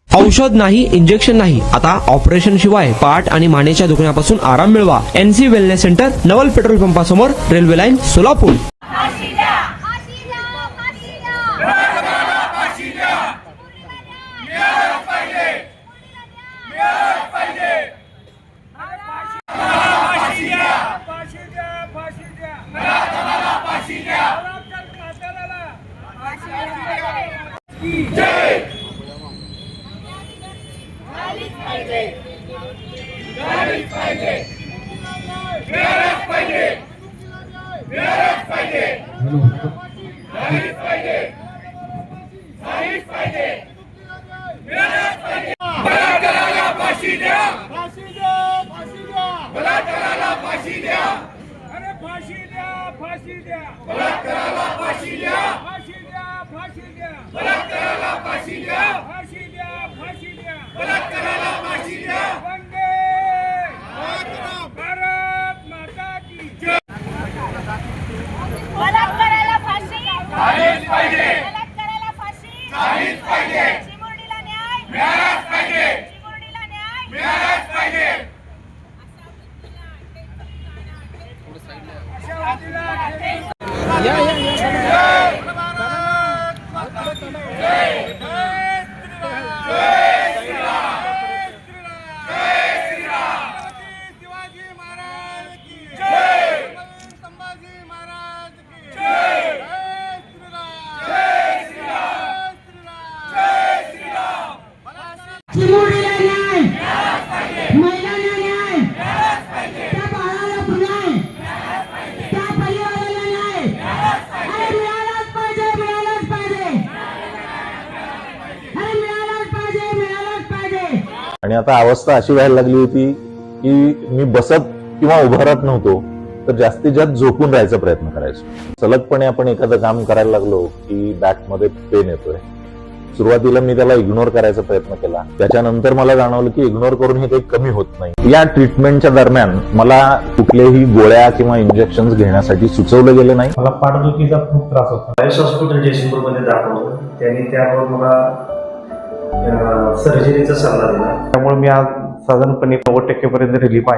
औषध नाही, इंजेक्शन नाही, आता ऑपरेशन शिवाय पाठ आणि मानेच्या दुखण्यापासून आराम मिळवा. NC वेलनेस सेंटर, नवल पेट्रोल पंपासमोर, रेल्वे लाईन, सोलापूर. आणि आता अवस्था अशी व्हायला लागली होती की मी बसत किंवा उभं राहत नव्हतो, तर जास्तीत जास्त झोपून राहायचा प्रयत्न करायचो. सलगपणे आपण एखादं काम करायला लागलो की बॅकमध्ये पेन येतोय. सुरुवातीला मी त्याला इग्नोर करायचा प्रयत्न केला. त्याच्यानंतर मला जाणवलं की इग्नोर करून हे काही कमी होत नाही. या ट्रीटमेंटच्या दरम्यान मला कुठलेही गोळ्या किंवा इंजेक्शन घेण्यासाठी सुचवलं गेलं नाही. मला पाठदुखीचा खूप त्रास होता. आयुष हॉस्पिटल जयसिंगपूरमध्ये दाखवलं. त्यांनी त्यावर मला सर्जरीचा सल्ला दिला. त्यामुळे मी आज साधारणपणे 90% पर्यंत रिलीफ आहे.